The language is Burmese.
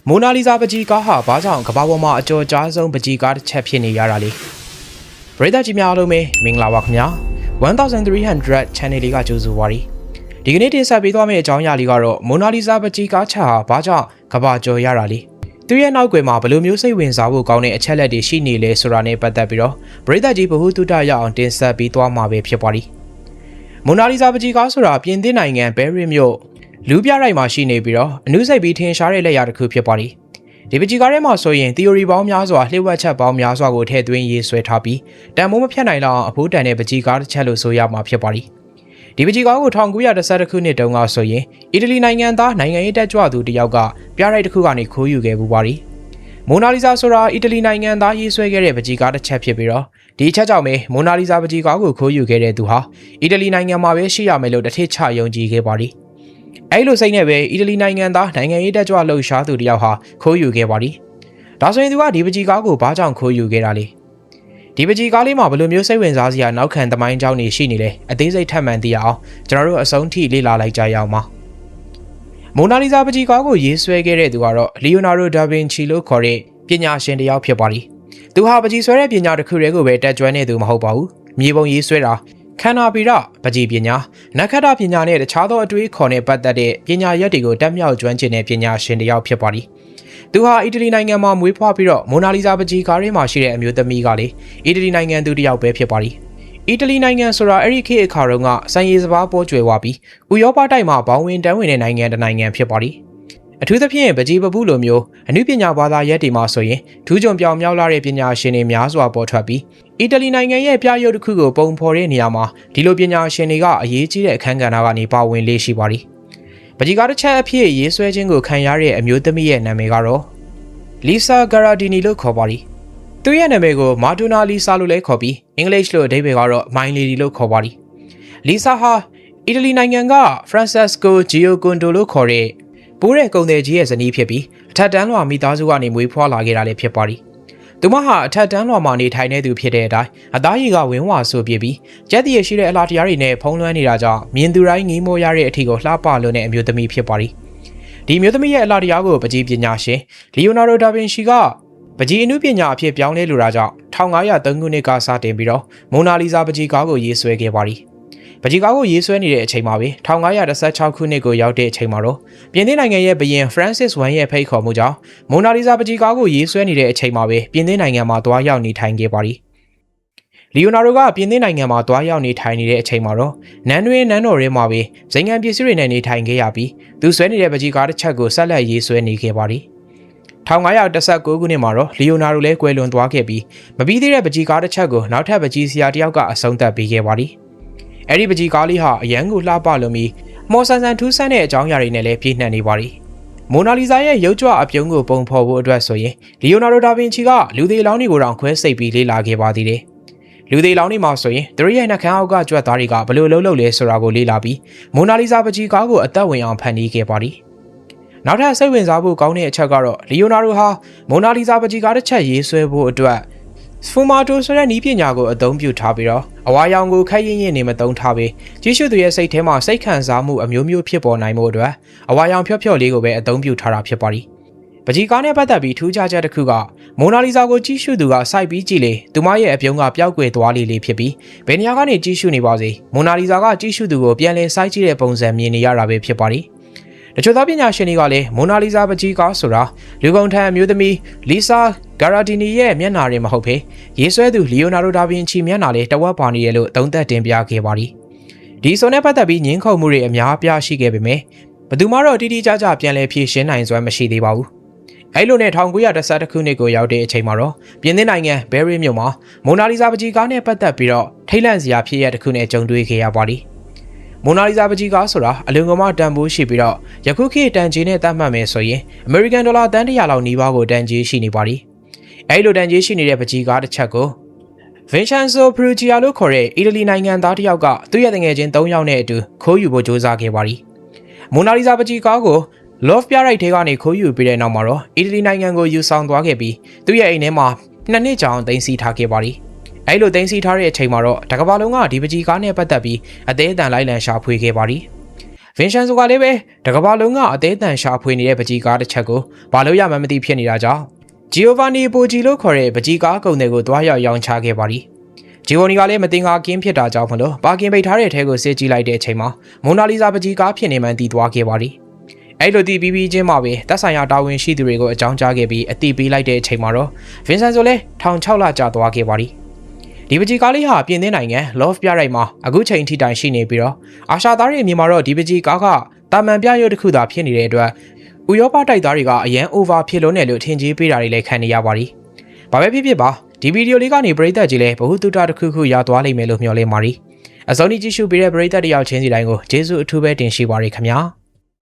မိုနာလီဇာပကြီးကားဟာဘာကြောင့်ကမ္ဘာပေါ်မှာအကျော်ကြားဆုံးပကြီးကားတစ်ချက်ဖြစ်နေရတာလဲပရိသတ်ကြီးများအားလုံးပဲမင်္ဂလာပါခင်ဗျာ1300 channel လေးကကြိုဆိုပါရစေဒီကနေ့တင်ဆက်ပေးသွားမယ့်အကြောင်းအရာလေးကတော့မိုနာလီဇာပကြီးကားချက်ဟာဘာကြောင့်ကမ္ဘာကျော်ရတာလဲသူရဲ့နောက်ွယ်မှာဘယ်လိုမျိုးစိတ်ဝင်စားဖို့ကောင်းတဲ့အချက်လက်တွေရှိနေလဲဆိုတာနဲ့ပတ်သက်ပြီးတော့ပရိသတ်ကြီးဗဟုသုတရအောင်တင်ဆက်ပေးသွားမှာပဲဖြစ်ပါလိမ့်မိုနာလီဇာပကြီးကားဆိုတာပြင်သစ်နိုင်ငံဘဲရစ်မြို့လူပြရိုက်မှာရှိနေပြီးတော့အနုစိတ်ပြီးထင်ရှားတဲ့လက်ရာတစ်ခုဖြစ်ပါလိမ့်ဒီပကြီးကားထဲမှာဆိုရင် theory ပေါင်းများစွာလှည့်ဝက်ချက်ပေါင်းများစွာကိုထည့်သွင်းရေးဆွဲထားပြီးတန်မိုးမဖြတ်နိုင်တော့အောင်အဖိုးတန်တဲ့ပကြီးကားတစ်ချက်လို့ဆိုရမှာဖြစ်ပါလိမ့်ဒီပကြီးကားကို1912ခုနှစ်တုန်းကဆိုရင်အီတလီနိုင်ငံသားနိုင်ငံရေးတက်ကြွသူတစ်ယောက်ကပြရိုက်တစ်ခုကနေခိုးယူခဲ့ပူပါလိမ့်မိုနာလီဇာဆိုတာအီတလီနိုင်ငံသားရေးဆွဲခဲ့တဲ့ပကြီးကားတစ်ချက်ဖြစ်ပြီးတော့ဒီအချက်ကြောင့်ပဲမိုနာလီဇာပကြီးကားကိုခိုးယူခဲ့တဲ့သူဟာအီတလီနိုင်ငံမှာပဲရှိရမယ်လို့တစ်ထစ်ချယုံကြည်ခဲ့ပါလိမ့်အဲ့လိုစိတ်နဲ့ပဲအီတလီနိုင်ငံသားနိုင်ငံရေးတက်ကြွလှုပ်ရှားသူတယောက်ဟာခိုးယူခဲ့ပါလိမ့်ဒါဆိုရင်သူကဒီပကြီးကားကိုဘာကြောင့်ခိုးယူခဲ့တာလဲဒီပကြီးကားလေးမှာဘယ်လိုမျိုးစိတ်ဝင်စားစရာနောက်ခံသမိုင်းကြောင်းတွေရှိနေလဲအသေးစိတ်ထပ်မံသိရအောင်ကျွန်တော်တို့အဆုံးထိလေ့လာလိုက်ကြရအောင်ပါမိုနာလီဇာပကြီးကားကိုရေးဆွဲခဲ့တဲ့သူကတော့လီယိုနာဒိုဒါဗင်ချီလို့ခေါ်တဲ့ပညာရှင်တစ်ယောက်ဖြစ်ပါလိမ့်သူဟာပကြီးဆွဲတဲ့ပညာတစ်ခုတည်းကိုပဲတက်ကြွနေသူမဟုတ်ပါဘူးမြေပုံရေးဆွဲတာခန္ဓာပီရပကြီးပညာနက္ခတ္တပညာနဲ့တခြားသောအတွေးခေါ်နဲ့ပတ်သက်တဲ့ပညာရပ်တွေကိုတက်မြောက်ကျွမ်းကျင်တဲ့ပညာရှင်တစ်ယောက်ဖြစ်ပါလိမ့်သူဟာအီတလီနိုင်ငံမှာမွေးဖွားပြီးတော့မိုနာလီဇာပကြီးကားထဲမှာရှိတဲ့အမျိုးသမီးကလေအီတလီနိုင်ငံသူတစ်ယောက်ပဲဖြစ်ပါလိမ့်အီတလီနိုင်ငံဆိုတာအဲ့ဒီခေတ်အခါတုန်းကစံရည်စပါးပေါ်ကျွယ်ဝပြီးဥရောပတိုက်မှာဘောင်ဝင်တန်းဝင်တဲ့နိုင်ငံတစ်နိုင်ငံဖြစ်ပါလိမ့်အထူးသဖြင့်ပကြီးပပူလိုမျိုးအနုပညာဘာသာရပ်တွေမှာဆိုရင်ထူးချွန်ပြောင်မြောက်လာတဲ့ပညာရှင်တွေများစွာပေါ်ထွက်ပြီးအီတလီနိုင်ငံရဲ့ပြရုပ်တစ်ခုကိုပုံဖော်တဲ့နေရာမှာဒီလိုပညာရှင်တွေကအရေးကြီးတဲ့အခန်းကဏ္ဍကနေပါဝင်လေးရှိပါလိမ့်ပကြီးကားတစ်ချက်အဖြစ်ရေးဆွဲခြင်းကိုခံရတဲ့အမျိုးသမီးရဲ့နာမည်ကတော့လီဆာဂရာဒီနီလို့ခေါ်ပါလိမ့်သူရဲ့နာမည်ကိုမာဒိုနာလီဆာလို့လည်းခေါ်ပြီးအင်္ဂလိပ်လိုအဓိပ္ပာယ်ကတော့မိုင်လီဒီလို့ခေါ်ပါလိမ့်လီဆာဟာအီတလီနိုင်ငံကဖရန်ဆက်စကိုဂျီယိုကွန်ဒိုလို့ခေါ်တဲ့ပိုးတဲ့ကုန်သည်ကြီးရဲ့ဇနီးဖြစ်ပြီးအထက်တန်းလွှာမိသားစုကနေမွေးဖွားလာခဲ့တာလည်းဖြစ်ပါလိမ့်သူမဟာအထက်တန်းလွှာမှာနေထိုင်နေသူဖြစ်တဲ့အတိုင်းအသားရည်ကဝင်းဝါဆိုပြပြီးကြက်တရရှိတဲ့အလားတရားတွေနဲ့ဖုံးလွှမ်းနေတာကြောင့်မြင်သူတိုင်းငေးမောရတဲ့အထီကိုလှပလွန်းတဲ့အမျိုးသမီးဖြစ်ပါလိမ့်ဒီမျိုးသမီးရဲ့အလားတရားကိုပကြီးပညာရှင်လီယိုနာဒိုဒါဗင်ချီကပကြီးအနုပညာအဖြစ်ပြောင်းလဲလိုတာကြောင့်1503ခုနှစ်ကစတင်ပြီးတော့မိုနာလီဇာပကြီးကားကိုရေးဆွဲခဲ့ပါလိမ့်ပကြီးကားကိုရေးဆွဲနေတဲ့အချိန်မှာပဲ1516ခုနှစ်ကိုရောက်တဲ့အချိန်မှာတော့ပြင်သစ်နိုင်ငံရဲ့ဘုရင် Francis 1ရဲ့ဖိတ်ခေါ်မှုကြောင့်မိုနာလီဇာပကြီးကားကိုရေးဆွဲနေတဲ့အချိန်မှာပဲပြင်သစ်နိုင်ငံမှာတွားရောက်နေထိုင်ခဲ့ပါလိမ့်လီယိုနာဒိုကပြင်သစ်နိုင်ငံမှာတွားရောက်နေထိုင်နေတဲ့အချိန်မှာတော့နန်းတွင်းနန်းတော်ထဲမှာပဲဇိမ်ခံပစ္စည်းတွေနဲ့နေထိုင်ခဲ့ရပြီးသူဆွဲနေတဲ့ပကြီးကားတစ်ချက်ကိုဆက်လက်ရေးဆွဲနေခဲ့ပါလိမ့်1519ခုနှစ်မှာတော့လီယိုနာဒိုလည်းကွယ်လွန်သွားခဲ့ပြီးမပြီးသေးတဲ့ပကြီးကားတစ်ချက်ကိုနောက်ထပ်ပကြီးဆရာတစ်ယောက်ကအဆုံးသတ်ပေးခဲ့ပါလိမ့်အဲ့ဒီပကြီးကားလေးဟာအရန်ကိုလှပလွန်ပြီးမော်ဆန်ဆန်ထူးဆန်းတဲ့အကြောင်းအရာတွေနဲ့လည်းပြည့်နှက်နေပါလိမ့်မိုနာလီဇာရဲ့ရုပ်ကြွအပြုံးကိုပုံဖော်ဖို့အတွက်ဆိုရင်လီယိုနာဒိုဒါဗင်ချီကလူသေးလောင်းတွေကိုတောင်ခွဲစိတ်ပြီးလေ့လာခဲ့ပါသေးတယ်လူသေးလောင်းတွေမှာဆိုရင်သူတို့ရဲ့နှာခမ်းအောက်ကကြွက်သားတွေကဘယ်လိုလုပ်လဲဆိုတာကိုလေ့လာပြီးမိုနာလီဇာပကြီးကားကိုအသက်ဝင်အောင်ဖန်တီးခဲ့ပါလိမ့်နောက်ထပ်စိတ်ဝင်စားဖို့ကောင်းတဲ့အချက်ကတော့လီယိုနာဒိုဟာမိုနာလီဇာပကြီးကားတစ်ချက်ရေးဆွဲဖို့အတွက်စဖူမာတိုဆိုတဲ့နည်းပညာကိုအသုံးပြုထားပြီးတော့အဝါရောင်ကိုခက်ရင်ရင်နေမသုံးထားပြီးကြီးစုသူရဲ့စိတ်ထဲမှာစိတ်ခံစားမှုအမျိုးမျိုးဖြစ်ပေါ်နိုင်မှုအတွက်အဝါရောင်ဖြော့ဖြော့လေးကိုပဲအသုံးပြုထားတာဖြစ်ပါလိမ့်ပကြီးကားနဲ့ပတ်သက်ပြီးထူးခြားချက်တစ်ခုကမိုနာလီဇာကိုကြီးစုသူကစိုက်ပြီးကြည့်လေသူမရဲ့အပြုံးကပျောက်ကွယ်သွားလေးဖြစ်ပြီးဘယ်နေရာကနေကြီးစုနေပါစေမိုနာလီဇာကကြီးစုသူကိုပြန်လည်စိုက်ကြည့်တဲ့ပုံစံမြင်နေရတာပဲဖြစ်ပါလိမ့်တချို့သောပညာရှင်တွေကလည်းမိုနာလီဇာပကြီးကားဆိုတာလူကုန်ထမ်းအမျိုးသမီးလီဆာဂရာဒီနီရဲ့မျက်နှာတွေမဟုတ်ဘဲရေးဆွဲသူလီယိုနာဒိုဒါဗင်ချီမျက်နှာလေးတဝက်ပါနေတယ်လို့သုံးသပ်တင်ပြခဲ့ပါလိမ့်ဒီဆိုနဲ့ပတ်သက်ပြီးညှင်းခုန်မှုတွေအများအပြားရှိခဲ့ပေမဲ့ဘယ်သူမှတော့တိတိကျကျပြန်လည်ဖြေရှင်းနိုင်စွမ်းမရှိသေးပါဘူးအဲ့လိုနဲ့1912ခုနှစ်ကိုရောက်တဲ့အချိန်မှာတော့ပြင်သစ်နိုင်ငံဘဲရစ်မြို့မှာမိုနာလီဇာပကြီးကားနဲ့ပတ်သက်ပြီးတော့ထိတ်လန့်စရာဖြစ်ရတစ်ခုနဲ့ကြုံတွေ့ခဲ့ရပါလိမ့်မိုနာလီဇာပကြီးကားဆိုတာအလွန်ကမှတန်ဖိုးရှိပြီးတော့ယခုခေတ်တန်ကြေးနဲ့သတ်မှတ်မယ်ဆိုရင်အမေရိကန်ဒေါ်လာတန်100လောက်နီးပါးကိုတန်ကြေးရှိနေပါလိမ့်အဲ့လိုတန်ကြေးရှိနေတဲ့ပကြီးကားတစ်ချက်ကိုဗင်ချန်ဆိုပရူဂျီယာလို့ခေါ်တဲ့အီတလီနိုင်ငံသားတစ်ယောက်ကသူ့ရဲ့တငယ်ချင်း3ယောက်နဲ့အတူခိုးယူဖို့ကြိုးစားခဲ့ပါလိမ့်မိုနာလီဇာပကြီးကားကို Love ပြရိုက်ထဲကနေခိုးယူပြီးတဲ့နောက်မှာတော့အီတလီနိုင်ငံကိုယူဆောင်သွားခဲ့ပြီးသူ့ရဲ့အိမ်ထဲမှာ2နှစ်ကြာအောင်သိမ်းဆည်းထားခဲ့ပါလိမ့်အဲ့လိုသိမ်းဆည်းထားတဲ့အချိန်မှာတော့တကဘာလုံးကဒီပကြီးကားနဲ့ပတ်သက်ပြီးအသေးအတန်လိုက်လံရှာဖွေခဲ့ပါလိမ့် ဗင်ရှန်ဆိုကလည်းပဲတကဘာလုံးကအသေးအံရှာဖွေနေတဲ့ပကြီးကားတစ်ချက်ကိုဘာလို့ရမှမသိဖြစ်နေတာကြောင့်ဂျီယိုဗာနီပိုဂျီလို့ခေါ်တဲ့ပကြီးကားကုန်တွေကိုတွားရောက်ရောင်းချခဲ့ပါသည်ဂျီဝိုနီကလည်းမတင်ကားကင်းဖြစ်တာကြောင့်မလို့ပါကင်ပိတ်ထားတဲ့အထဲကိုစစ်ကြည့်လိုက်တဲ့အချိန်မှာမိုနာလီဇာပကြီးကားဖြစ်နေမှန်းသိသွားခဲ့ပါသည်အဲ့လိုတည်ပြီးချင်းမှာပဲတပ်ဆိုင်ရာတာဝန်ရှိသူတွေကိုအကြောင်းကြားခဲ့ပြီးအတိပေးလိုက်တဲ့အချိန်မှာတော့ဗင်ဆန်ဆိုလည်းထောင်6လကြာသွားခဲ့ပါသည်ဒီပကြီးကားလေးဟာပြင်သစ်နိုင်ငံ Love ပြရိုက်မှာအခုချိန်ထိတိုင်ရှိနေပြီးတော့အာရှသားတွေအမြင်မှာတော့ဒီပကြီးကားကတာမန်ပြရုပ်တစ်ခုသာဖြစ်နေတဲ့အတွက်ဥရောပတိုက်သားတွေကအရန် over ဖြစ်လို့နေလို့ထင်ကြီးပေးတာတွေလည်းခံနေရပါသည်ဘာပဲဖြစ်ဖြစ်ပါဒီဗီဒီယိုလေးကနေပရိသတ်ကြီးလည်းဘ ഹു တုတတစ်ခုခုရသွားလိမ့်မယ်လို့မျှော်လင့်ပါသည်အစောကြီးကြည့်ရှုပေးတဲ့ပရိသတ်တယောက်ချင်းစီတိုင်းကိုကျေးဇူးအထူးပဲတင်ရှိပါရခင်ဗျာ